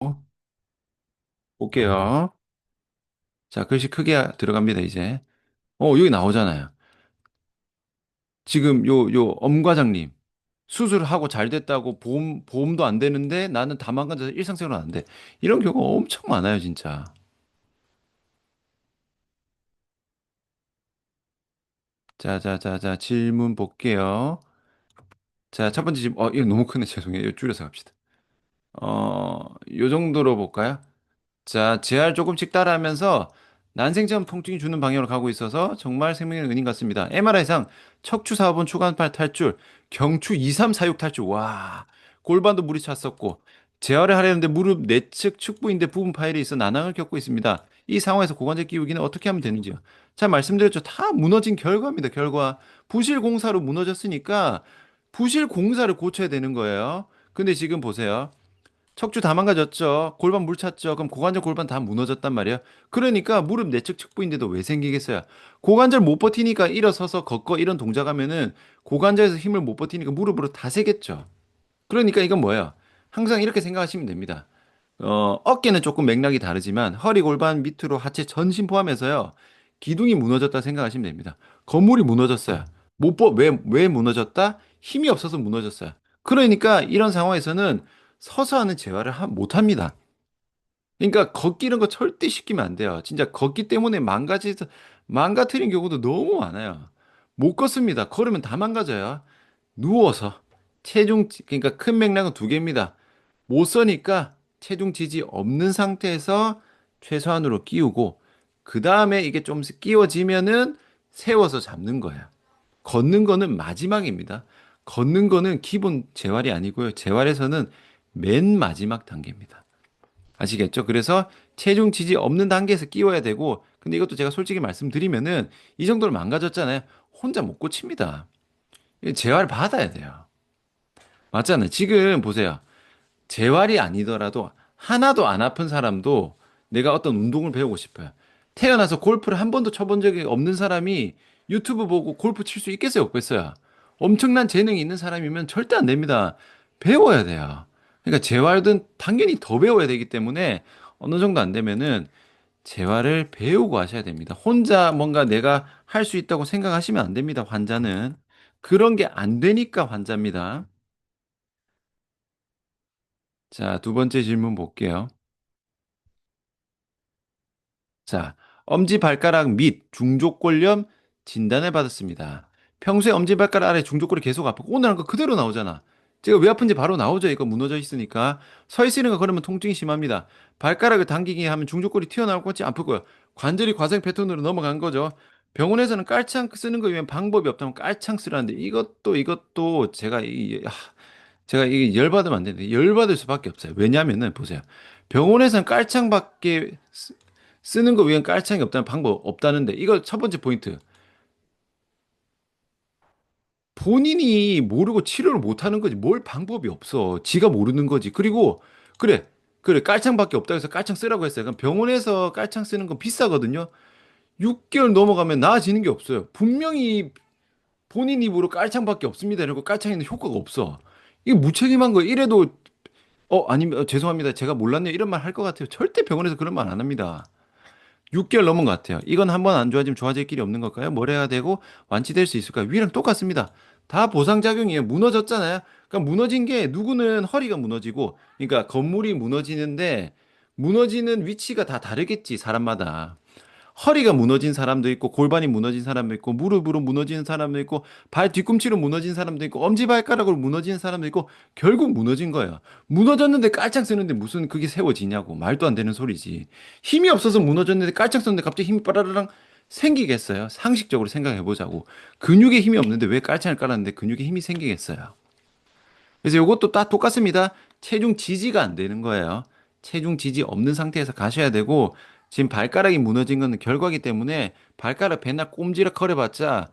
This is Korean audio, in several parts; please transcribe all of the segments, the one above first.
어, 볼게요. 자, 글씨 크게 들어갑니다, 이제. 여기 나오잖아요. 지금 엄 과장님, 수술하고 잘 됐다고 보험도 안 되는데 나는 다망가져서 일상생활 안 돼. 이런 경우가 엄청 많아요, 진짜. 자, 자, 자, 자, 질문 볼게요. 자, 첫 번째 질문, 이거 너무 크네. 죄송해요. 이거 줄여서 갑시다. 요 정도로 볼까요? 자, 재활 조금씩 따라하면서 난생처럼 통증이 주는 방향으로 가고 있어서 정말 생명의 은인 같습니다. MRI상 척추 4번 추간팔 탈출, 경추 2, 3, 4, 6 탈출. 와, 골반도 물이 찼었고 재활을 하려는데 무릎 내측 측부인대 부분 파열이 있어 난항을 겪고 있습니다. 이 상황에서 고관절 끼우기는 어떻게 하면 되는지요? 자, 말씀드렸죠. 다 무너진 결과입니다. 결과. 부실 공사로 무너졌으니까 부실 공사를 고쳐야 되는 거예요. 근데 지금 보세요. 척추 다 망가졌죠. 골반 물 찼죠. 그럼 고관절 골반 다 무너졌단 말이에요. 그러니까 무릎 내측 측부인데도 왜 생기겠어요? 고관절 못 버티니까 일어서서 걷고 이런 동작 하면은 고관절에서 힘을 못 버티니까 무릎으로 다 세겠죠. 그러니까 이건 뭐예요? 항상 이렇게 생각하시면 됩니다. 어깨는 조금 맥락이 다르지만 허리 골반 밑으로 하체 전신 포함해서요. 기둥이 무너졌다 생각하시면 됩니다. 건물이 무너졌어요. 왜 무너졌다? 힘이 없어서 무너졌어요. 그러니까 이런 상황에서는 서서 하는 재활을 못 합니다. 그러니까 걷기 이런 거 절대 시키면 안 돼요. 진짜 걷기 때문에 망가뜨린 경우도 너무 많아요. 못 걷습니다. 걸으면 다 망가져요. 누워서 그러니까 큰 맥락은 두 개입니다. 못 서니까 체중 지지 없는 상태에서 최소한으로 끼우고 그 다음에 이게 좀 끼워지면은 세워서 잡는 거예요. 걷는 거는 마지막입니다. 걷는 거는 기본 재활이 아니고요. 재활에서는 맨 마지막 단계입니다. 아시겠죠? 그래서 체중 지지 없는 단계에서 끼워야 되고, 근데 이것도 제가 솔직히 말씀드리면은 이 정도로 망가졌잖아요. 혼자 못 고칩니다. 재활 받아야 돼요. 맞잖아요. 지금 보세요. 재활이 아니더라도 하나도 안 아픈 사람도 내가 어떤 운동을 배우고 싶어요. 태어나서 골프를 한 번도 쳐본 적이 없는 사람이 유튜브 보고 골프 칠 수 있겠어요, 없겠어요? 엄청난 재능이 있는 사람이면 절대 안 됩니다. 배워야 돼요. 그러니까 재활은 당연히 더 배워야 되기 때문에 어느 정도 안 되면은 재활을 배우고 하셔야 됩니다. 혼자 뭔가 내가 할 수 있다고 생각하시면 안 됩니다, 환자는. 그런 게 안 되니까 환자입니다. 자, 두 번째 질문 볼게요. 자, 엄지발가락 및 중족골염 진단을 받았습니다. 평소에 엄지발가락 아래 중족골이 계속 아프고 오늘 한 거 그대로 나오잖아. 제가 왜 아픈지 바로 나오죠. 이거 무너져 있으니까. 서 있으니까 그러면 통증이 심합니다. 발가락을 당기기 하면 중족골이 튀어나올 것 같이 아프고요. 관절이 과성 패턴으로 넘어간 거죠. 병원에서는 깔창 쓰는 거 외엔 방법이 없다면 깔창 쓰라는데 이것도 제가 이게 열받으면 안 되는데 열받을 수밖에 없어요. 왜냐하면은 보세요. 병원에서는 깔창밖에 쓰는 거 외엔 깔창이 없다는 방법 없다는데 이거 첫 번째 포인트. 본인이 모르고 치료를 못 하는 거지. 뭘 방법이 없어. 지가 모르는 거지. 그리고 그래. 그래. 깔창밖에 없다고 해서 깔창 쓰라고 했어요. 그럼 병원에서 깔창 쓰는 건 비싸거든요. 6개월 넘어가면 나아지는 게 없어요. 분명히 본인 입으로 깔창밖에 없습니다. 이러고 깔창에는 효과가 없어. 이게 무책임한 거예요. 이래도 아니면 죄송합니다. 제가 몰랐네요. 이런 말 할 것 같아요. 절대 병원에서 그런 말 안 합니다. 6개월 넘은 것 같아요. 이건 한번 안 좋아지면 좋아질 길이 없는 걸까요? 뭘 해야 되고 완치될 수 있을까요? 위랑 똑같습니다. 다 보상작용이에요. 무너졌잖아요. 그러니까 무너진 게 누구는 허리가 무너지고, 그러니까 건물이 무너지는데 무너지는 위치가 다 다르겠지, 사람마다. 허리가 무너진 사람도 있고 골반이 무너진 사람도 있고 무릎으로 무너지는 사람도 있고 발 뒤꿈치로 무너진 사람도 있고 엄지발가락으로 무너지는 사람도 있고 결국 무너진 거예요. 무너졌는데 깔창 쓰는데 무슨 그게 세워지냐고 말도 안 되는 소리지. 힘이 없어서 무너졌는데 깔창 썼는데 갑자기 힘이 빠라라랑 생기겠어요. 상식적으로 생각해 보자고. 근육에 힘이 없는데 왜 깔창을 깔았는데 근육에 힘이 생기겠어요. 그래서 이것도 딱 똑같습니다. 체중 지지가 안 되는 거예요. 체중 지지 없는 상태에서 가셔야 되고 지금 발가락이 무너진 건 결과기 때문에 발가락 배나 꼼지락 거려봤자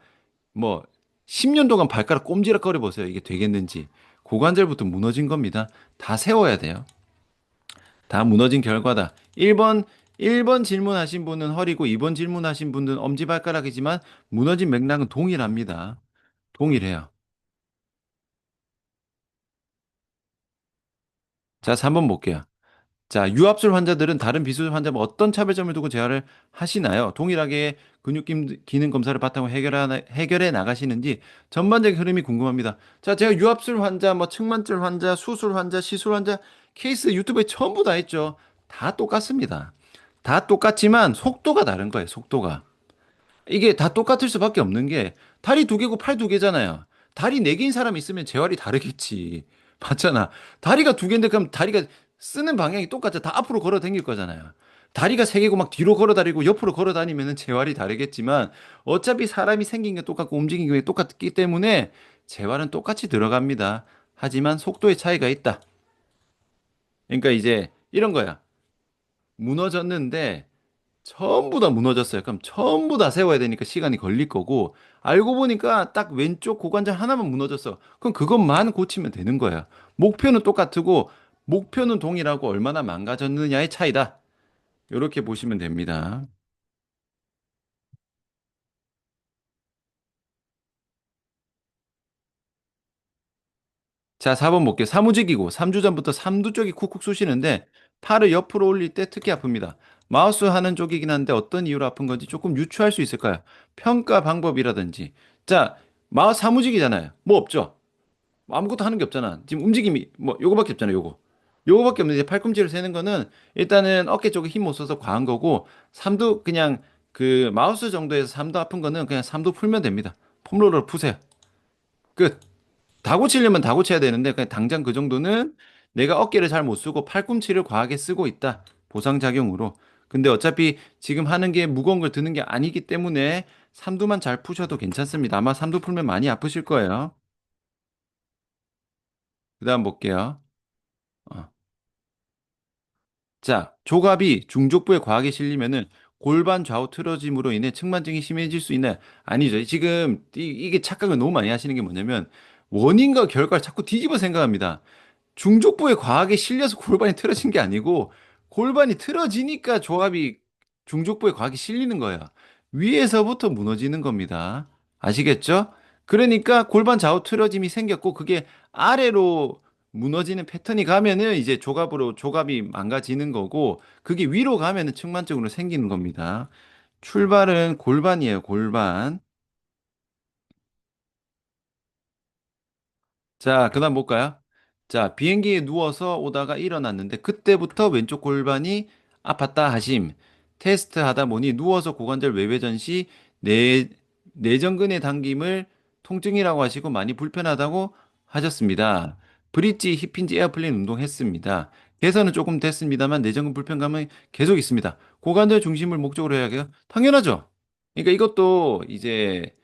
뭐 10년 동안 발가락 꼼지락 거려보세요. 이게 되겠는지. 고관절부터 무너진 겁니다. 다 세워야 돼요. 다 무너진 결과다. 1번 질문하신 분은 허리고 2번 질문하신 분은 엄지발가락이지만 무너진 맥락은 동일합니다. 동일해요. 자, 3번 볼게요. 자, 유압술 환자들은 다른 비수술 환자와 어떤 차별점을 두고 재활을 하시나요? 동일하게 기능 검사를 바탕으로 해결해 나가시는지 전반적인 흐름이 궁금합니다. 자, 제가 유압술 환자, 뭐 측만증 환자, 수술 환자, 시술 환자 케이스 유튜브에 전부 다 했죠. 다 똑같습니다. 다 똑같지만 속도가 다른 거예요, 속도가. 이게 다 똑같을 수밖에 없는 게 다리 두 개고 팔 두 개잖아요. 다리 네 개인 사람 있으면 재활이 다르겠지. 맞잖아. 다리가 두 개인데 그럼 다리가 쓰는 방향이 똑같아. 다 앞으로 걸어 다닐 거잖아요. 다리가 세 개고 막 뒤로 걸어 다니고 옆으로 걸어 다니면은 재활이 다르겠지만 어차피 사람이 생긴 게 똑같고 움직이는 게 똑같기 때문에 재활은 똑같이 들어갑니다. 하지만 속도의 차이가 있다. 그러니까 이제 이런 거야. 무너졌는데 전부 다 무너졌어요. 그럼 전부 다 세워야 되니까 시간이 걸릴 거고, 알고 보니까 딱 왼쪽 고관절 하나만 무너졌어. 그럼 그것만 고치면 되는 거야. 목표는 똑같고, 목표는 동일하고 얼마나 망가졌느냐의 차이다. 이렇게 보시면 됩니다. 자, 4번 볼게요. 사무직이고 3주 전부터 삼두 쪽이 쿡쿡 쑤시는데 팔을 옆으로 올릴 때 특히 아픕니다. 마우스 하는 쪽이긴 한데 어떤 이유로 아픈 건지 조금 유추할 수 있을까요? 평가 방법이라든지. 자, 마우스 사무직이잖아요. 뭐 없죠? 뭐 아무것도 하는 게 없잖아. 지금 움직임이 뭐 요거밖에 없잖아, 요거. 요거밖에 없는데 팔꿈치를 세는 거는 일단은 어깨 쪽에 힘 못 써서 과한 거고 삼두 그냥 그 마우스 정도에서 삼두 아픈 거는 그냥 삼두 풀면 됩니다. 폼롤러 푸세요. 끝. 다 고치려면 다 고쳐야 되는데 그냥 당장 그 정도는 내가 어깨를 잘 못 쓰고 팔꿈치를 과하게 쓰고 있다. 보상작용으로. 근데 어차피 지금 하는 게 무거운 걸 드는 게 아니기 때문에 삼두만 잘 푸셔도 괜찮습니다. 아마 삼두 풀면 많이 아프실 거예요. 그다음 볼게요. 어. 자, 조갑이 중족부에 과하게 실리면은 골반 좌우 틀어짐으로 인해 측만증이 심해질 수 있나요? 아니죠. 지금 이게 착각을 너무 많이 하시는 게 뭐냐면 원인과 결과를 자꾸 뒤집어 생각합니다. 중족부에 과하게 실려서 골반이 틀어진 게 아니고 골반이 틀어지니까 조합이 중족부에 과하게 실리는 거야. 위에서부터 무너지는 겁니다. 아시겠죠? 그러니까 골반 좌우 틀어짐이 생겼고 그게 아래로 무너지는 패턴이 가면은 이제 조갑이 망가지는 거고 그게 위로 가면은 측만적으로 생기는 겁니다. 출발은 골반이에요, 골반. 자, 그다음 볼까요? 자, 비행기에 누워서 오다가 일어났는데 그때부터 왼쪽 골반이 아팠다 하심. 테스트 하다 보니 누워서 고관절 외회전 시 내전근의 당김을 통증이라고 하시고 많이 불편하다고 하셨습니다. 브릿지, 힙힌지, 에어플레인 운동했습니다. 개선은 조금 됐습니다만 내전근 불편감은 계속 있습니다. 고관절 중심을 목적으로 해야 해요? 당연하죠. 그러니까 이것도 이제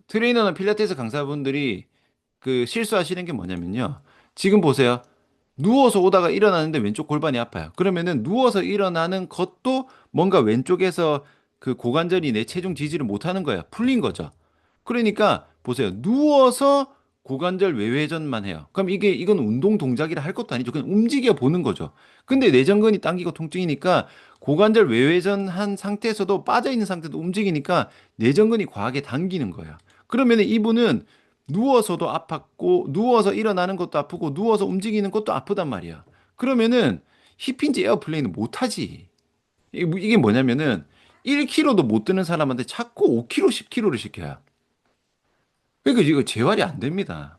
트레이너나 필라테스 강사분들이 그 실수하시는 게 뭐냐면요. 지금 보세요. 누워서 오다가 일어나는데 왼쪽 골반이 아파요. 그러면은 누워서 일어나는 것도 뭔가 왼쪽에서 그 고관절이 내 체중 지지를 못하는 거야. 풀린 거죠. 그러니까 보세요. 누워서 고관절 외회전만 해요. 그럼 이건 운동 동작이라 할 것도 아니죠. 그냥 움직여 보는 거죠. 근데 내전근이 당기고 통증이니까 고관절 외회전 한 상태에서도 빠져 있는 상태도 움직이니까 내전근이 과하게 당기는 거예요. 그러면 이분은 누워서도 아팠고 누워서 일어나는 것도 아프고 누워서 움직이는 것도 아프단 말이야. 그러면은 힙힌지 에어플레인은 못하지. 이게 뭐냐면은 1kg도 못 드는 사람한테 자꾸 5kg, 10kg를 시켜요. 그러니까 이거 재활이 안 됩니다.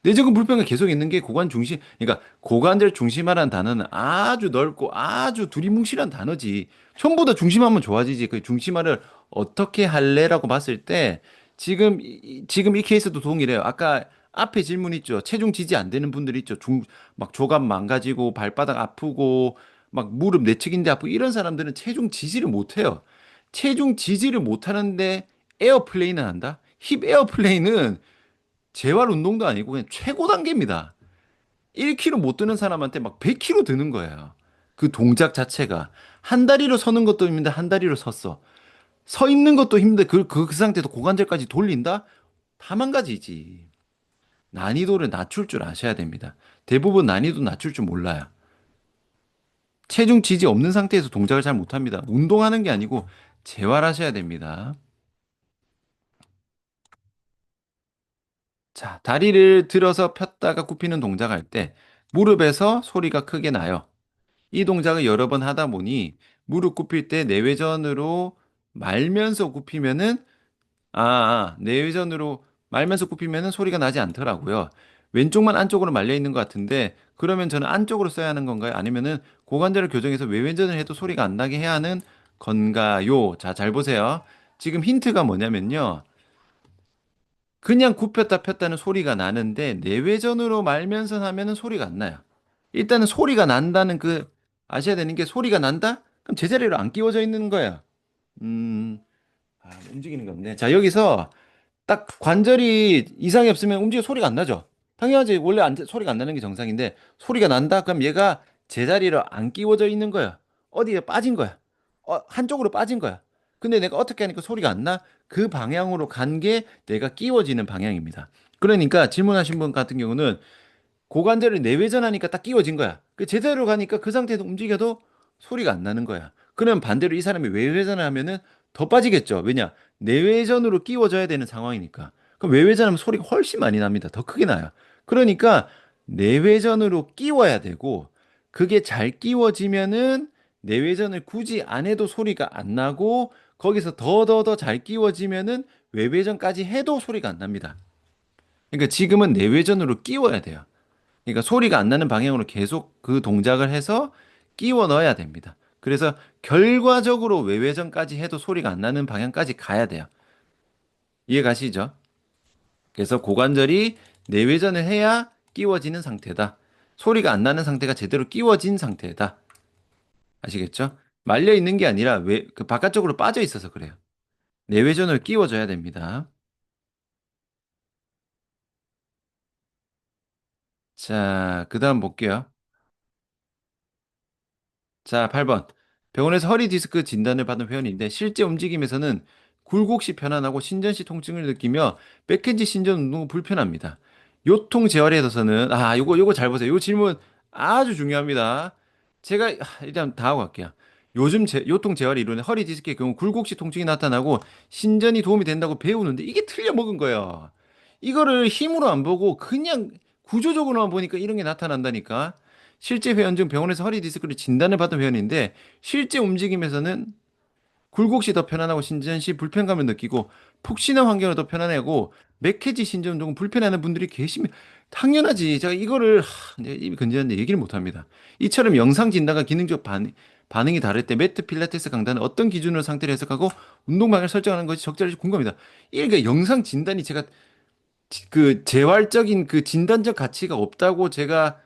내전근 불편이 계속 있는 게 고관 중심, 그러니까 고관절 중심화라는 단어는 아주 넓고 아주 두리뭉실한 단어지. 전부 다 중심하면 좋아지지. 그 중심화를 어떻게 할래라고 봤을 때 지금 이 케이스도 동일해요. 아까 앞에 질문 있죠. 체중 지지 안 되는 분들 있죠. 막 조갑 망가지고 발바닥 아프고 막 무릎 내측인데 아프고 이런 사람들은 체중 지지를 못 해요. 체중 지지를 못 하는데 에어플레인을 한다? 힙 에어플레인은 재활 운동도 아니고 그냥 최고 단계입니다. 1kg 못 드는 사람한테 막 100kg 드는 거예요. 그 동작 자체가. 한 다리로 서는 것도 힘든데 한 다리로 섰어. 서 있는 것도 힘든데 그 상태에서 고관절까지 돌린다? 다 망가지지. 난이도를 낮출 줄 아셔야 됩니다. 대부분 난이도 낮출 줄 몰라요. 체중 지지 없는 상태에서 동작을 잘 못합니다. 운동하는 게 아니고 재활하셔야 됩니다. 자, 다리를 들어서 폈다가 굽히는 동작할 때 무릎에서 소리가 크게 나요. 이 동작을 여러 번 하다 보니 무릎 굽힐 때 내외전으로 말면서 굽히면은 내외전으로 말면서 굽히면은 소리가 나지 않더라고요. 왼쪽만 안쪽으로 말려 있는 것 같은데 그러면 저는 안쪽으로 써야 하는 건가요? 아니면은 고관절을 교정해서 외회전을 해도 소리가 안 나게 해야 하는 건가요? 자, 잘 보세요. 지금 힌트가 뭐냐면요. 그냥 굽혔다 폈다는 소리가 나는데 내외전으로 말면서 하면은 소리가 안 나요. 일단은 소리가 난다는 그 아셔야 되는 게 소리가 난다? 그럼 제자리로 안 끼워져 있는 거야. 음, 움직이는 게 없네. 자, 여기서 딱 관절이 이상이 없으면 움직여 소리가 안 나죠. 당연하지. 원래 소리가 안 나는 게 정상인데 소리가 난다? 그럼 얘가 제자리로 안 끼워져 있는 거야. 어디에 빠진 거야. 한쪽으로 빠진 거야. 근데 내가 어떻게 하니까 소리가 안 나? 그 방향으로 간 게 내가 끼워지는 방향입니다. 그러니까 질문하신 분 같은 경우는 고관절을 내외전하니까 딱 끼워진 거야. 그 제대로 가니까 그 상태에서 움직여도 소리가 안 나는 거야. 그럼 반대로 이 사람이 외외전을 하면은 더 빠지겠죠. 왜냐? 내외전으로 끼워져야 되는 상황이니까. 그럼 외외전하면 소리가 훨씬 많이 납니다. 더 크게 나요. 그러니까 내외전으로 끼워야 되고 그게 잘 끼워지면은 내외전을 굳이 안 해도 소리가 안 나고 거기서 더 잘 끼워지면은 외외전까지 해도 소리가 안 납니다. 그러니까 지금은 내외전으로 끼워야 돼요. 그러니까 소리가 안 나는 방향으로 계속 그 동작을 해서 끼워 넣어야 됩니다. 그래서 결과적으로 외회전까지 해도 소리가 안 나는 방향까지 가야 돼요. 이해 가시죠? 그래서 고관절이 내외전을 해야 끼워지는 상태다. 소리가 안 나는 상태가 제대로 끼워진 상태다. 아시겠죠? 말려 있는 게 아니라 그 바깥쪽으로 빠져 있어서 그래요. 내외전을 끼워줘야 됩니다. 자, 그 다음 볼게요. 자, 8번. 병원에서 허리 디스크 진단을 받은 회원인데 실제 움직임에서는 굴곡시 편안하고 신전시 통증을 느끼며 백핸지 신전 운동 불편합니다. 요통 재활에 있어서는 요거 잘 보세요. 요 질문 아주 중요합니다. 제가 일단 다 하고 갈게요. 요즘 요통 재활을 이루는 허리 디스크의 경우 굴곡시 통증이 나타나고 신전이 도움이 된다고 배우는데 이게 틀려 먹은 거예요. 이거를 힘으로 안 보고 그냥 구조적으로만 보니까 이런 게 나타난다니까. 실제 회원 중 병원에서 허리 디스크를 진단을 받은 회원인데 실제 움직임에서는 굴곡시 더 편안하고 신전 시 불편감을 느끼고 푹신한 환경을 더 편안하고 맥해지 신전 운동은 불편해하는 분들이 계시면 당연하지. 제가 이거를 이제 입이 건재한데 얘기를 못 합니다. 이처럼 영상 진단과 기능적 반응이 다를 때 매트 필라테스 강단은 어떤 기준으로 상태를 해석하고 운동 방향을 설정하는 것이 적절할지 궁금합니다. 이게 영상 진단이 제가 그 재활적인 그 진단적 가치가 없다고 제가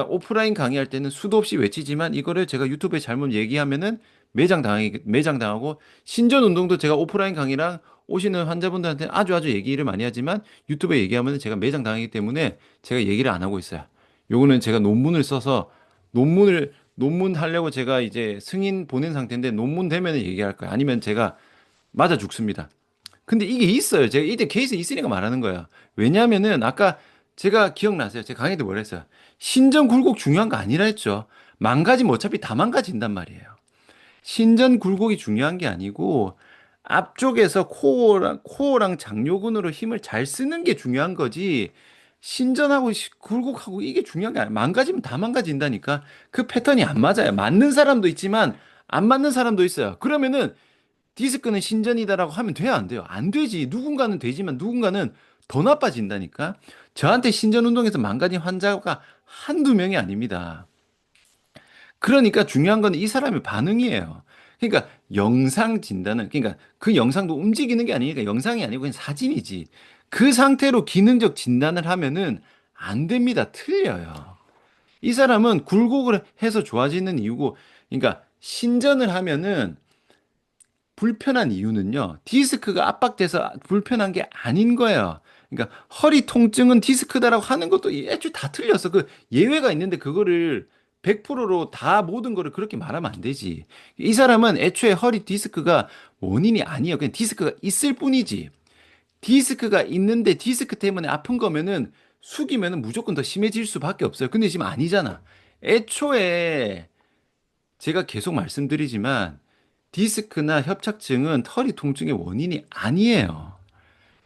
오프라인 강의할 때는 수도 없이 외치지만 이거를 제가 유튜브에 잘못 얘기하면은 매장당하고 신전 운동도 제가 오프라인 강의랑 오시는 환자분들한테 아주 얘기를 많이 하지만 유튜브에 얘기하면은 제가 매장당하기 때문에 제가 얘기를 안 하고 있어요. 요거는 제가 논문을 써서 논문 하려고 제가 이제 승인 보낸 상태인데 논문 되면은 얘기할 거예요. 아니면 제가 맞아 죽습니다. 근데 이게 있어요. 제가 이때 케이스 있으니까 말하는 거예요. 왜냐하면은 아까 제가 기억나세요. 제가 강의 때 뭐라 했어요? 신전 굴곡 중요한 거 아니라 했죠. 망가지면 어차피 다 망가진단 말이에요. 신전 굴곡이 중요한 게 아니고 앞쪽에서 코어랑 장요근으로 힘을 잘 쓰는 게 중요한 거지. 신전하고 굴곡하고 이게 중요한 게 아니야. 망가지면 다 망가진다니까. 그 패턴이 안 맞아요. 맞는 사람도 있지만 안 맞는 사람도 있어요. 그러면은 디스크는 신전이다라고 하면 돼요, 안 돼요? 안 되지. 누군가는 되지만 누군가는 더 나빠진다니까. 저한테 신전 운동에서 망가진 환자가 한두 명이 아닙니다. 그러니까 중요한 건 이 사람의 반응이에요. 그러니까 영상 진단은 그러니까 그 영상도 움직이는 게 아니니까 영상이 아니고 그냥 사진이지. 그 상태로 기능적 진단을 하면은 안 됩니다. 틀려요. 이 사람은 굴곡을 해서 좋아지는 이유고 그러니까 신전을 하면은 불편한 이유는요, 디스크가 압박돼서 불편한 게 아닌 거예요. 그러니까 허리 통증은 디스크다라고 하는 것도 애초에 다 틀렸어. 그 예외가 있는데 그거를 100%로 다 모든 거를 그렇게 말하면 안 되지. 이 사람은 애초에 허리 디스크가 원인이 아니에요. 그냥 디스크가 있을 뿐이지. 디스크가 있는데 디스크 때문에 아픈 거면은 숙이면은 무조건 더 심해질 수밖에 없어요. 근데 지금 아니잖아. 애초에 제가 계속 말씀드리지만 디스크나 협착증은 허리 통증의 원인이 아니에요.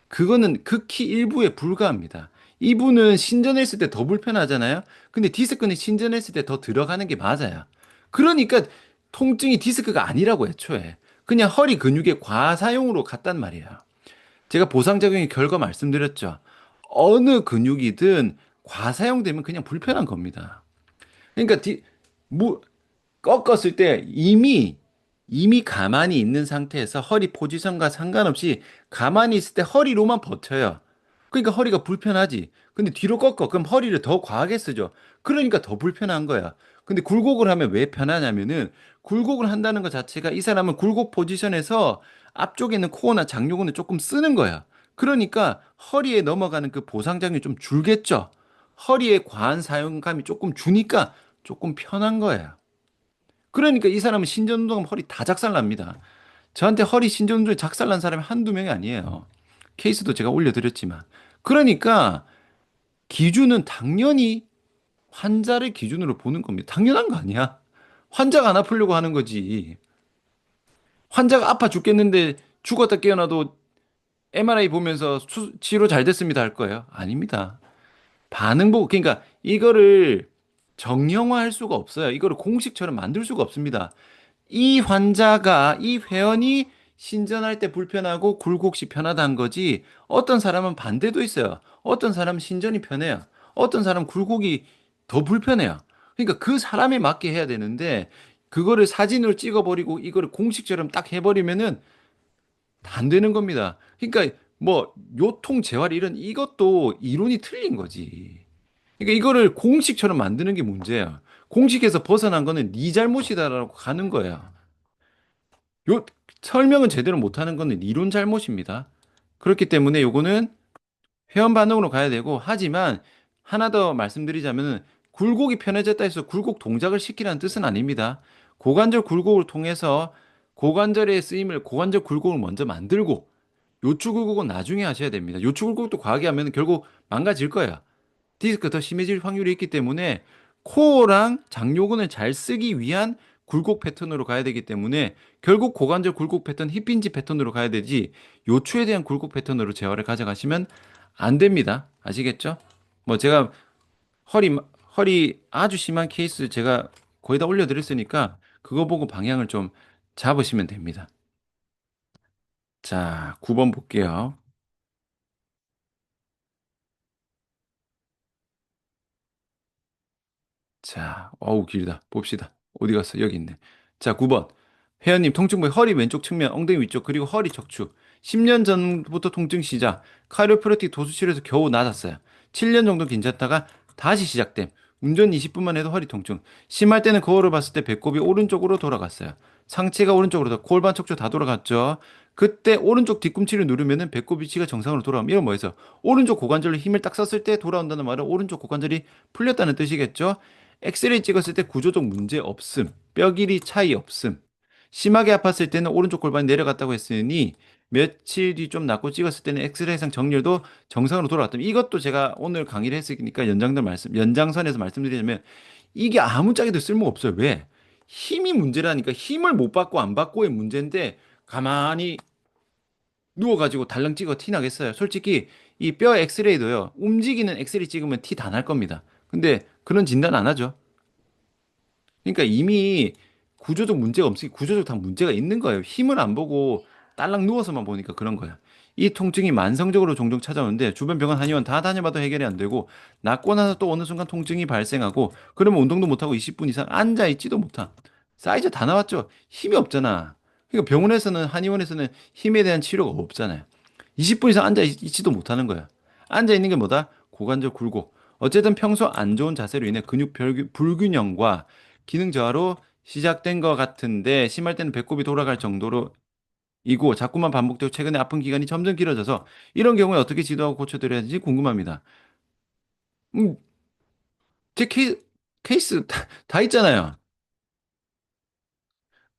그거는 극히 일부에 불과합니다. 이분은 신전했을 때 더 불편하잖아요. 근데 디스크는 신전했을 때 더 들어가는 게 맞아요. 그러니까 통증이 디스크가 아니라고 애초에. 그냥 허리 근육의 과사용으로 갔단 말이에요. 제가 보상작용의 결과 말씀드렸죠. 어느 근육이든 과사용되면 그냥 불편한 겁니다. 그러니까 뭐, 꺾었을 때 이미 가만히 있는 상태에서 허리 포지션과 상관없이 가만히 있을 때 허리로만 버텨요. 그러니까 허리가 불편하지. 근데 뒤로 꺾어. 그럼 허리를 더 과하게 쓰죠. 그러니까 더 불편한 거야. 근데 굴곡을 하면 왜 편하냐면은 굴곡을 한다는 것 자체가 이 사람은 굴곡 포지션에서 앞쪽에 있는 코어나 장요근을 조금 쓰는 거야. 그러니까 허리에 넘어가는 그 보상장이 좀 줄겠죠. 허리에 과한 사용감이 조금 주니까 조금 편한 거예요. 그러니까 이 사람은 신전운동하면 허리 다 작살납니다. 저한테 허리 신전운동에 작살난 사람이 한두 명이 아니에요. 케이스도 제가 올려드렸지만. 그러니까 기준은 당연히 환자를 기준으로 보는 겁니다. 당연한 거 아니야? 환자가 안 아프려고 하는 거지. 환자가 아파 죽겠는데 죽었다 깨어나도 MRI 보면서 치료 잘 됐습니다 할 거예요? 아닙니다. 반응 보고, 그러니까 이거를 정형화할 수가 없어요. 이거를 공식처럼 만들 수가 없습니다. 이 회원이 신전할 때 불편하고 굴곡이 편하다는 거지. 어떤 사람은 반대도 있어요. 어떤 사람은 신전이 편해요. 어떤 사람은 굴곡이 더 불편해요. 그러니까 그 사람에 맞게 해야 되는데, 그거를 사진으로 찍어버리고 이거를 공식처럼 딱 해버리면은 안 되는 겁니다. 그러니까 뭐 요통 재활 이런 이것도 이론이 틀린 거지. 그러니까 이거를 공식처럼 만드는 게 문제야. 공식에서 벗어난 거는 네 잘못이다라고 가는 거야. 요 설명은 제대로 못하는 거는 이론 잘못입니다. 그렇기 때문에 요거는 회원 반응으로 가야 되고 하지만 하나 더 말씀드리자면은 굴곡이 편해졌다 해서 굴곡 동작을 시키라는 뜻은 아닙니다. 고관절 굴곡을 통해서 고관절의 쓰임을 고관절 굴곡을 먼저 만들고 요추 굴곡은 나중에 하셔야 됩니다. 요추 굴곡도 과하게 하면 결국 망가질 거예요. 디스크 더 심해질 확률이 있기 때문에 코어랑 장요근을 잘 쓰기 위한 굴곡 패턴으로 가야 되기 때문에 결국 고관절 굴곡 패턴, 힙힌지 패턴으로 가야 되지 요추에 대한 굴곡 패턴으로 재활을 가져가시면 안 됩니다. 아시겠죠? 뭐 제가 허리 허리 아주 심한 케이스 제가 거의 다 올려드렸으니까 그거 보고 방향을 좀 잡으시면 됩니다. 자, 9번 볼게요. 자, 어우, 길다. 봅시다. 어디 갔어? 여기 있네. 자, 9번. 회원님, 통증 부위 허리 왼쪽 측면, 엉덩이 위쪽, 그리고 허리 척추. 10년 전부터 통증 시작. 카이로프라틱 도수치료에서 겨우 나았어요. 7년 정도 괜찮다가 다시 시작됨. 운전 20분만 해도 허리 통증. 심할 때는 거울을 봤을 때 배꼽이 오른쪽으로 돌아갔어요. 상체가 오른쪽으로 골반 척추 다 돌아갔죠. 그때 오른쪽 뒤꿈치를 누르면은 배꼽 위치가 정상으로 돌아오면 이런 뭐에서 오른쪽 고관절로 힘을 딱 썼을 때 돌아온다는 말은 오른쪽 고관절이 풀렸다는 뜻이겠죠. 엑스레이 찍었을 때 구조적 문제 없음, 뼈 길이 차이 없음. 심하게 아팠을 때는 오른쪽 골반이 내려갔다고 했으니 며칠 뒤 좀 낫고 찍었을 때는 엑스레이상 정렬도 정상으로 돌아왔다. 이것도 제가 오늘 강의를 했으니까 연장선에서 말씀드리자면 이게 아무짝에도 쓸모가 없어요. 왜? 힘이 문제라니까 힘을 못 받고 안 받고의 문제인데 가만히 누워가지고 달랑 찍어 티 나겠어요. 솔직히 이 뼈 엑스레이도요. 움직이는 엑스레이 찍으면 티 다 날 겁니다. 근데 그런 진단 안 하죠. 그러니까 이미 구조적 문제가 없으니 구조적 다 문제가 있는 거예요. 힘을 안 보고 딸랑 누워서만 보니까 그런 거야. 이 통증이 만성적으로 종종 찾아오는데 주변 병원 한의원 다 다녀봐도 해결이 안 되고 낫고 나서 또 어느 순간 통증이 발생하고 그러면 운동도 못하고 20분 이상 앉아 있지도 못하. 사이즈 다 나왔죠. 힘이 없잖아. 그러니까 병원에서는 한의원에서는 힘에 대한 치료가 없잖아요. 20분 이상 앉아 있지도 못하는 거야. 앉아 있는 게 뭐다? 고관절 굴곡. 어쨌든 평소 안 좋은 자세로 인해 근육 불균형과 기능 저하로 시작된 것 같은데 심할 때는 배꼽이 돌아갈 정도로 이고 자꾸만 반복되고 최근에 아픈 기간이 점점 길어져서 이런 경우에 어떻게 지도하고 고쳐드려야 하는지 궁금합니다. 음, 제 케이스 다 있잖아요.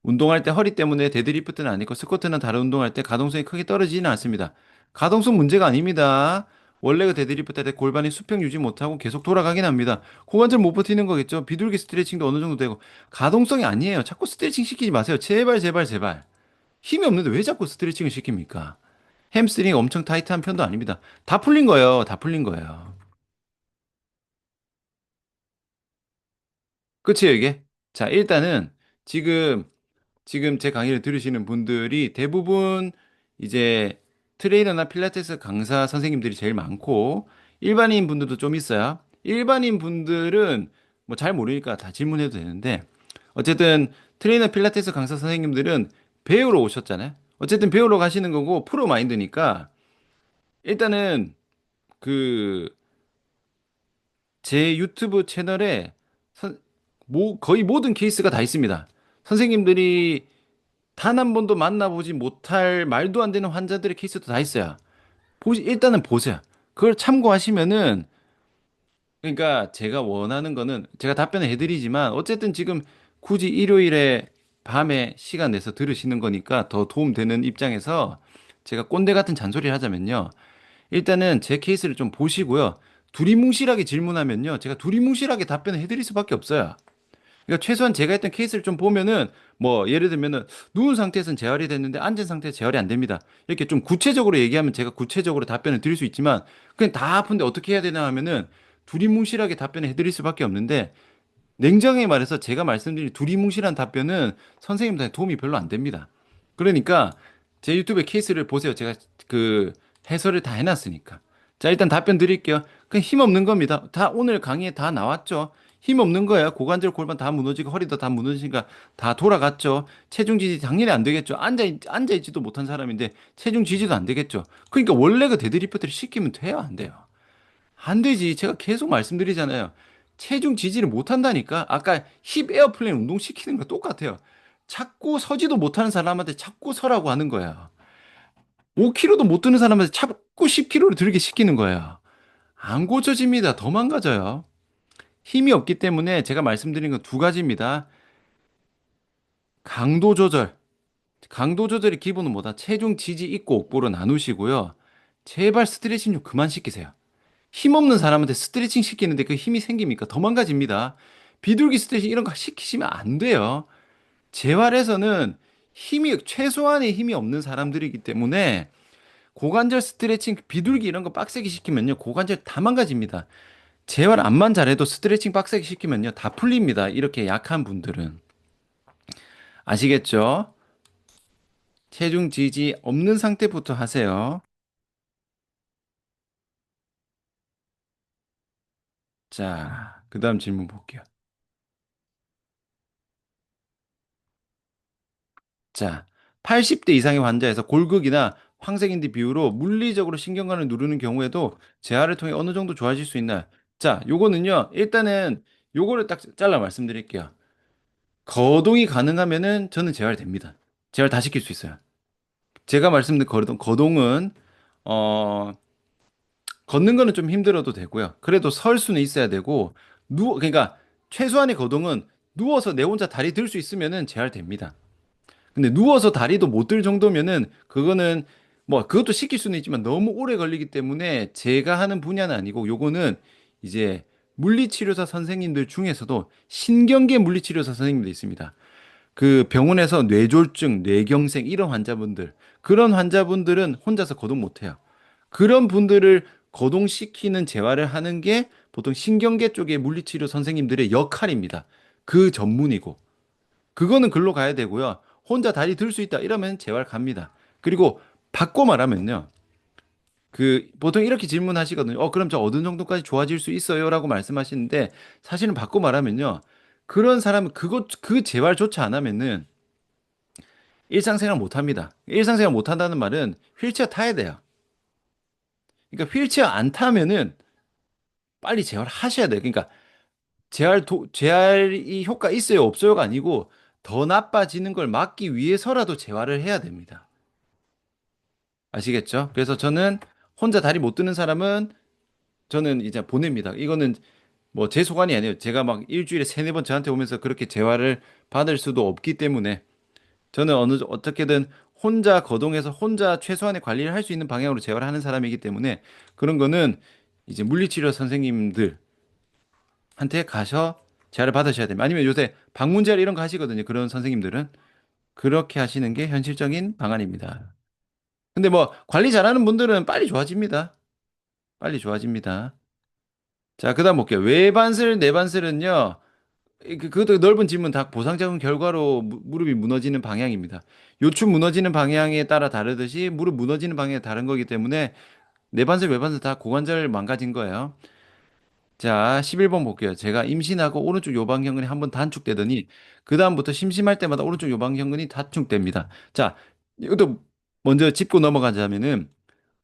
운동할 때 허리 때문에 데드리프트는 아니고 스쿼트나 다른 운동할 때 가동성이 크게 떨어지지는 않습니다. 가동성 문제가 아닙니다. 원래 그 데드리프트 할 때 골반이 수평 유지 못하고 계속 돌아가긴 합니다. 고관절 못 버티는 거겠죠. 비둘기 스트레칭도 어느 정도 되고 가동성이 아니에요. 자꾸 스트레칭 시키지 마세요. 제발 제발 제발. 힘이 없는데 왜 자꾸 스트레칭을 시킵니까? 햄스트링 엄청 타이트한 편도 아닙니다. 다 풀린 거예요. 다 풀린 거예요. 끝이에요, 이게? 자, 일단은 지금 지금 제 강의를 들으시는 분들이 대부분 이제 트레이너나 필라테스 강사 선생님들이 제일 많고 일반인 분들도 좀 있어요. 일반인 분들은 뭐 잘 모르니까 다 질문해도 되는데 어쨌든 트레이너 필라테스 강사 선생님들은 배우러 오셨잖아요. 어쨌든 배우러 가시는 거고 프로 마인드니까 일단은 그 제 유튜브 채널에 선- 거의 모든 케이스가 다 있습니다. 선생님들이 단 한 번도 만나보지 못할 말도 안 되는 환자들의 케이스도 다 있어요. 일단은 보세요. 그걸 참고하시면은, 그러니까 제가 원하는 거는 제가 답변을 해드리지만, 어쨌든 지금 굳이 일요일에 밤에 시간 내서 들으시는 거니까 더 도움되는 입장에서 제가 꼰대 같은 잔소리를 하자면요. 일단은 제 케이스를 좀 보시고요. 두리뭉실하게 질문하면요. 제가 두리뭉실하게 답변을 해드릴 수밖에 없어요. 그러니까 최소한 제가 했던 케이스를 좀 보면은 뭐 예를 들면은 누운 상태에서는 재활이 됐는데 앉은 상태에서 재활이 안 됩니다. 이렇게 좀 구체적으로 얘기하면 제가 구체적으로 답변을 드릴 수 있지만 그냥 다 아픈데 어떻게 해야 되나 하면은 두리뭉실하게 답변을 해드릴 수밖에 없는데 냉정하게 말해서 제가 말씀드린 두리뭉실한 답변은 선생님들한테 도움이 별로 안 됩니다. 그러니까 제 유튜브 케이스를 보세요. 제가 그 해설을 다 해놨으니까. 자, 일단 답변 드릴게요. 그냥 힘 없는 겁니다. 다 오늘 강의에 다 나왔죠. 힘 없는 거예요. 고관절 골반 다 무너지고 허리도 다 무너지니까 다 돌아갔죠. 체중 지지 당연히 안 되겠죠. 앉아 있지도 못한 사람인데 체중 지지도 안 되겠죠. 그러니까 원래 그 데드리프트를 시키면 돼요, 안 돼요? 안 되지. 제가 계속 말씀드리잖아요. 체중 지지를 못 한다니까. 아까 힙 에어플레인 운동 시키는 거 똑같아요. 자꾸 서지도 못하는 사람한테 자꾸 서라고 하는 거야. 5kg도 못 드는 사람한테 자꾸 10kg를 들게 시키는 거야. 안 고쳐집니다. 더 망가져요. 힘이 없기 때문에 제가 말씀드린 건 두 가지입니다. 강도 조절. 강도 조절의 기본은 뭐다? 체중 지지 있고 억보로 나누시고요. 제발 스트레칭 좀 그만 시키세요. 힘없는 사람한테 스트레칭 시키는데 그 힘이 생깁니까? 더 망가집니다. 비둘기 스트레칭 이런 거 시키시면 안 돼요. 재활에서는 최소한의 힘이 없는 사람들이기 때문에 고관절 스트레칭, 비둘기 이런 거 빡세게 시키면요. 고관절 다 망가집니다. 재활 안만 잘해도 스트레칭 빡세게 시키면요. 다 풀립니다. 이렇게 약한 분들은. 아시겠죠? 체중 지지 없는 상태부터 하세요. 자, 그 다음 질문 볼게요. 자, 80대 이상의 환자에서 골극이나 황색인대 비후로 물리적으로 신경관을 누르는 경우에도 재활을 통해 어느 정도 좋아질 수 있나요? 자, 요거는요, 일단은 요거를 딱 잘라 말씀드릴게요. 거동이 가능하면은 저는 재활됩니다. 재활 다 시킬 수 있어요. 제가 말씀드린 거동은, 어, 걷는 거는 좀 힘들어도 되고요. 그래도 설 수는 있어야 되고, 그러니까 최소한의 거동은 누워서 내 혼자 다리 들 수 있으면은 재활됩니다. 근데 누워서 다리도 못 들 정도면은 그거는 뭐 그것도 시킬 수는 있지만 너무 오래 걸리기 때문에 제가 하는 분야는 아니고 요거는 이제 물리치료사 선생님들 중에서도 신경계 물리치료사 선생님도 있습니다. 그 병원에서 뇌졸중, 뇌경색 이런 환자분들 그런 환자분들은 혼자서 거동 못 해요. 그런 분들을 거동시키는 재활을 하는 게 보통 신경계 쪽의 물리치료 선생님들의 역할입니다. 그 전문이고. 그거는 글로 가야 되고요. 혼자 다리 들 수 있다 이러면 재활 갑니다. 그리고 바꿔 말하면요. 그 보통 이렇게 질문하시거든요. 그럼 저 어느 정도까지 좋아질 수 있어요라고 말씀하시는데 사실은 바꿔 말하면요. 그런 사람은 그 재활조차 안 하면은 일상생활 못 합니다. 일상생활 못 한다는 말은 휠체어 타야 돼요. 그러니까 휠체어 안 타면은 빨리 재활하셔야 돼요. 그러니까 재활이 효과 있어요, 없어요가 아니고 더 나빠지는 걸 막기 위해서라도 재활을 해야 됩니다. 아시겠죠? 그래서 저는 혼자 다리 못 드는 사람은 저는 이제 보냅니다. 이거는 뭐 제 소관이 아니에요. 제가 막 일주일에 세네 번 저한테 오면서 그렇게 재활을 받을 수도 없기 때문에 저는 어떻게든 혼자 거동해서 혼자 최소한의 관리를 할 수 있는 방향으로 재활을 하는 사람이기 때문에 그런 거는 이제 물리치료 선생님들한테 가셔 재활을 받으셔야 됩니다. 아니면 요새 방문 재활 이런 거 하시거든요. 그런 선생님들은 그렇게 하시는 게 현실적인 방안입니다. 근데 뭐 관리 잘하는 분들은 빨리 좋아집니다. 빨리 좋아집니다. 자, 그다음 볼게요. 외반슬, 내반슬은요. 그것도 넓은 질문 다 보상작용 결과로 무릎이 무너지는 방향입니다. 요추 무너지는 방향에 따라 다르듯이 무릎 무너지는 방향이 다른 거기 때문에 내반슬 외반슬 다 고관절 망가진 거예요. 자, 11번 볼게요. 제가 임신하고 오른쪽 요방형근이 한번 단축되더니 그다음부터 심심할 때마다 오른쪽 요방형근이 단축됩니다. 자, 이것도 먼저 짚고 넘어가자면은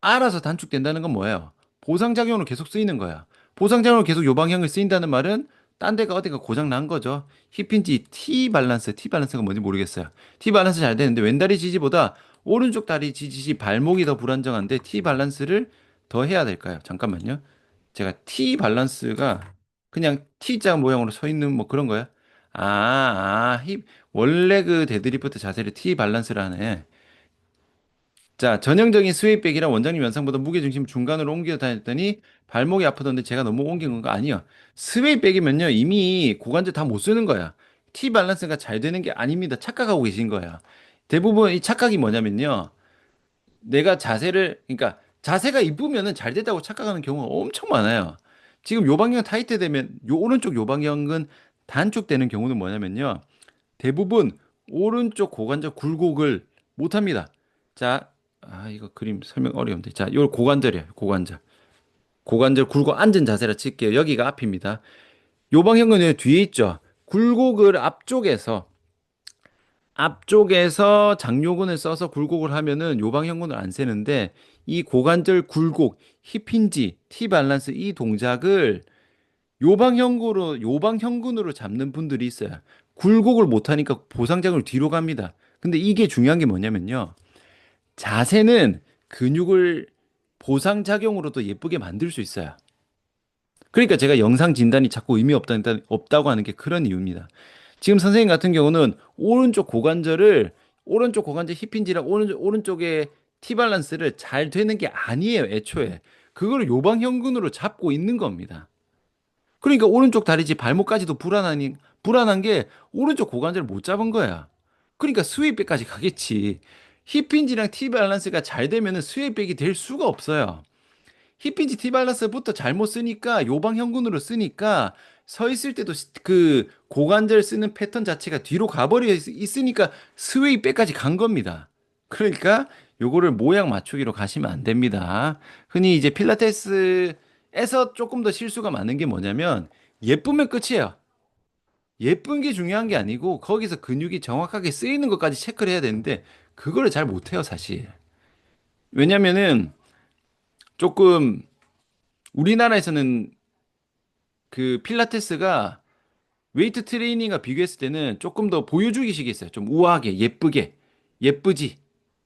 알아서 단축된다는 건 뭐예요? 보상작용으로 계속 쓰이는 거야. 보상작용으로 계속 요방형을 쓰인다는 말은 딴 데가 어디가 고장 난 거죠. 힙힌지 T 밸런스가 뭔지 모르겠어요. T 밸런스 잘 되는데 왼다리 지지보다 오른쪽 다리 지지 발목이 더 불안정한데 T 밸런스를 더 해야 될까요? 잠깐만요. 제가 T 밸런스가 그냥 T자 모양으로 서 있는 뭐 그런 거야? 원래 그 데드리프트 자세를 T 밸런스를 하네. 자, 전형적인 스웨이백이랑 원장님 연상보다 무게중심 중간으로 옮겨 다녔더니 발목이 아프던데 제가 너무 옮긴 건가? 아니요. 스웨이백이면요, 이미 고관절 다 못 쓰는 거야. T 밸런스가 잘 되는 게 아닙니다. 착각하고 계신 거야. 대부분 이 착각이 뭐냐면요. 내가 그러니까 자세가 이쁘면은 잘 됐다고 착각하는 경우가 엄청 많아요. 지금 요방형 타이트 되면 요 오른쪽 요방형은 단축되는 경우는 뭐냐면요. 대부분 오른쪽 고관절 굴곡을 못 합니다. 자, 이거 그림 설명 어려운데. 자, 요 고관절이에요. 고관절. 고관절 굴곡 앉은 자세라 칠게요. 여기가 앞입니다. 요방형은 여기 뒤에 있죠. 굴곡을 앞쪽에서 장요근을 써서 굴곡을 하면은 요방형근을 안 세는데 이 고관절 굴곡, 힙힌지, T 밸런스 이 동작을 요방형근으로 잡는 분들이 있어요. 굴곡을 못 하니까 보상장을 뒤로 갑니다. 근데 이게 중요한 게 뭐냐면요. 자세는 근육을 보상작용으로도 예쁘게 만들 수 있어요. 그러니까 제가 영상 진단이 자꾸 없다고 하는 게 그런 이유입니다. 지금 선생님 같은 경우는 오른쪽 고관절 힙힌지랑 오른쪽에 T 밸런스를 잘 되는 게 아니에요, 애초에. 그거를 요방형근으로 잡고 있는 겁니다. 그러니까 오른쪽 다리지 발목까지도 불안한 게 오른쪽 고관절을 못 잡은 거야. 그러니까 스웨이백까지 가겠지. 힙힌지랑 T 밸런스가 잘 되면은 스웨이백이 될 수가 없어요. 힙힌지 T 밸런스부터 잘못 쓰니까 요방형근으로 쓰니까 서 있을 때도 그 고관절 쓰는 패턴 자체가 뒤로 가버려 있으니까 스웨이백까지 간 겁니다. 그러니까 요거를 모양 맞추기로 가시면 안 됩니다. 흔히 이제 필라테스에서 조금 더 실수가 많은 게 뭐냐면 예쁘면 끝이에요. 예쁜 게 중요한 게 아니고 거기서 근육이 정확하게 쓰이는 것까지 체크를 해야 되는데 그거를 잘 못해요, 사실. 왜냐면은 조금 우리나라에서는 그 필라테스가 웨이트 트레이닝과 비교했을 때는 조금 더 보여주기식이 있어요. 좀 우아하게, 예쁘게, 예쁘지,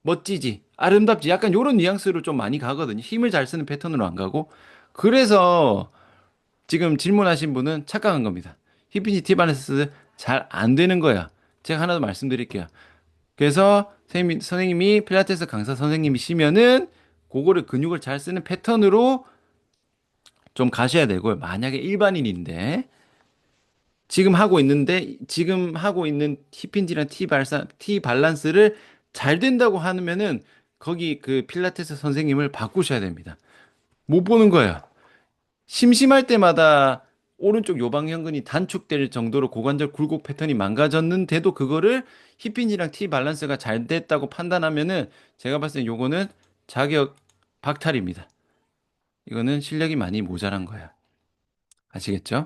멋지지, 아름답지. 약간 요런 뉘앙스로 좀 많이 가거든요. 힘을 잘 쓰는 패턴으로 안 가고. 그래서 지금 질문하신 분은 착각한 겁니다. 히피지 티바네스 잘 안 되는 거야. 제가 하나 더 말씀드릴게요. 그래서 선생님이 필라테스 강사 선생님이시면은 그거를 근육을 잘 쓰는 패턴으로 좀 가셔야 되고요. 만약에 일반인인데 지금 하고 있는 힙힌지랑 T 밸런스를 잘 된다고 하면은 거기 그 필라테스 선생님을 바꾸셔야 됩니다. 못 보는 거예요. 심심할 때마다 오른쪽 요방형근이 단축될 정도로 고관절 굴곡 패턴이 망가졌는데도 그거를 힙힌지랑 T 밸런스가 잘 됐다고 판단하면은 제가 봤을 때 요거는 자격 박탈입니다. 이거는 실력이 많이 모자란 거야. 아시겠죠?